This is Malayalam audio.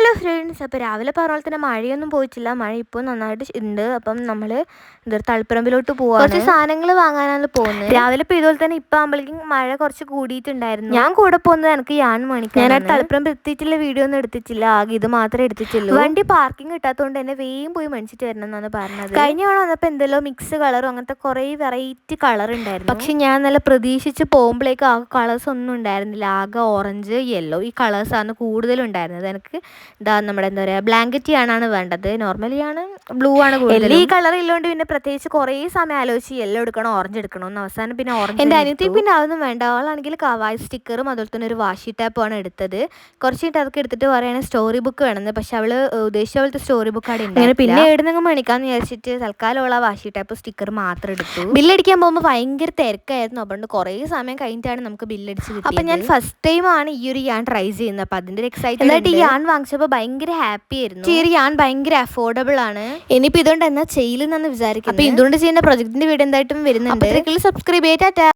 ഹലോ ഫ്രണ്ട്സ്, അപ്പോൾ രാവിലെ പറഞ്ഞ പോലെ തന്നെ മഴയൊന്നും പോയിട്ടില്ല. മഴ ഇപ്പോൾ നന്നായിട്ട് ഉണ്ട്. അപ്പം നമ്മൾ തളിപ്പറമ്പിലോട്ട് പോവാണ്. കുറച്ച് സാധനങ്ങൾ വാങ്ങാനാണ് പോകുന്നത്. രാവിലെ ഇപ്പോൾ ഇതുപോലെ തന്നെ ഇപ്പം ആകുമ്പോഴേക്കും മഴ കുറച്ച് കൂടിയിട്ടുണ്ടായിരുന്നു. ഞാൻ കൂടെ പോകുന്നത് എനിക്ക് യാൺ മണിക്ക്. ഞാനായിട്ട് തളിപ്പറമ്പ് എത്തിയിട്ടുള്ള വീഡിയോ ഒന്നും എടുത്തിട്ടില്ല, ആകെ ഇത് മാത്രമേ എടുത്തിട്ടുള്ളൂ. വണ്ടി പാർക്കിംഗ് കിട്ടാത്തതുകൊണ്ട് തന്നെ വേഗം പോയി മേടിച്ചിട്ട് വരണം എന്നാണ് പറഞ്ഞത്. കഴിഞ്ഞ തവണ വന്നപ്പോൾ എന്തെല്ലോ മിക്സ് കളറും അങ്ങനത്തെ കുറേ വെറൈറ്റി കളർ ഉണ്ടായിരുന്നു. പക്ഷെ ഞാൻ നല്ല പ്രതീക്ഷിച്ച് പോകുമ്പോഴേക്കും ആ കളേഴ്സ് ഒന്നും ഉണ്ടായിരുന്നില്ല. ആകെ ഓറഞ്ച്, യെല്ലോ ഈ കളേഴ്സാണ് കൂടുതലും ഉണ്ടായിരുന്നത്. എനിക്ക് ഇതാ നമ്മുടെ എന്താ പറയുക ബ്ലാങ്കറ്റ് ആണ് വേണ്ടത്. നോർമലി ആണ് ബ്ലൂ ആണ് കൂടുതൽ. ഈ കളർ ഇല്ലോണ്ട് പിന്നെ പ്രത്യേകിച്ച് കുറേ സമയം ആലോചിച്ച് യെല്ലോ എടുക്കണോ ഓറഞ്ച് എടുക്കണോ എന്ന് അവസാനം പിന്നെ ഓറഞ്ച്. എൻ്റെ അനിയത്തി പിന്നെ അതൊന്നും വേണ്ട, അവളാണെങ്കിൽ കവായ് സ്റ്റിക്കറും അതുപോലെ തന്നെ ഒരു വാഷി ടാപ്പുമാണ് എടുത്തത്. കുറച്ച് കഴിഞ്ഞിട്ട് അതൊക്കെ എടുത്തിട്ട് പറയുകയാണെങ്കിൽ സ്റ്റോറി ബുക്ക് വേണമെന്ന്. പക്ഷെ അവൾ ഉദ്ദേശിച്ച പോലത്തെ സ്റ്റോറി ബുക്ക് അവിടെ ഉണ്ടായിരുന്നു. പിന്നെ എവിടെന്നെങ്കിലും മേടിക്കാമെന്ന് വിചാരിച്ചിട്ട് തൽക്കാലം അവൾ ആ വാഷി ടാപ്പ് സ്റ്റിക്കർ മാത്രം എടുത്തു. ബില്ലടിക്കാൻ പോകുമ്പോൾ ഭയങ്കര തിരക്കായിരുന്നു. അതുകൊണ്ട് കുറേ സമയം കഴിഞ്ഞിട്ടാണ് നമുക്ക് ബില്ലടിച്ച് കിട്ടിയത്. അപ്പം ഞാൻ ഫസ്റ്റ് ടൈമാണ് ഈ ഒരു യാൺ ട്രൈ ചെയ്യുന്നത്. അപ്പം അതിൻ്റെ ഒരു എക്സൈറ്റ്മെന്റ്. ഈ യാൺ വാങ്ങിച്ചപ്പോൾ ഭയങ്കര ഹാപ്പി ആയിരുന്നു. ഈ ഒരു യാൺ ഭയങ്കര അഫോർഡബിൾ ആണ്. ഇനിയിപ്പോൾ ഇതുകൊണ്ട് എന്നാ ചെയ്യില്ലെന്നാണ് വിചാരിക്കുന്നത്. അപ്പോൾ ഇതുകൊണ്ട് ചെയ്യുന്ന പ്രൊജക്ടിന്റെ വീഡിയോ എന്തായിട്ടും വരുന്നുണ്ട്. സബ്സ്ക്രൈബ് ചെയ്തിട്ട്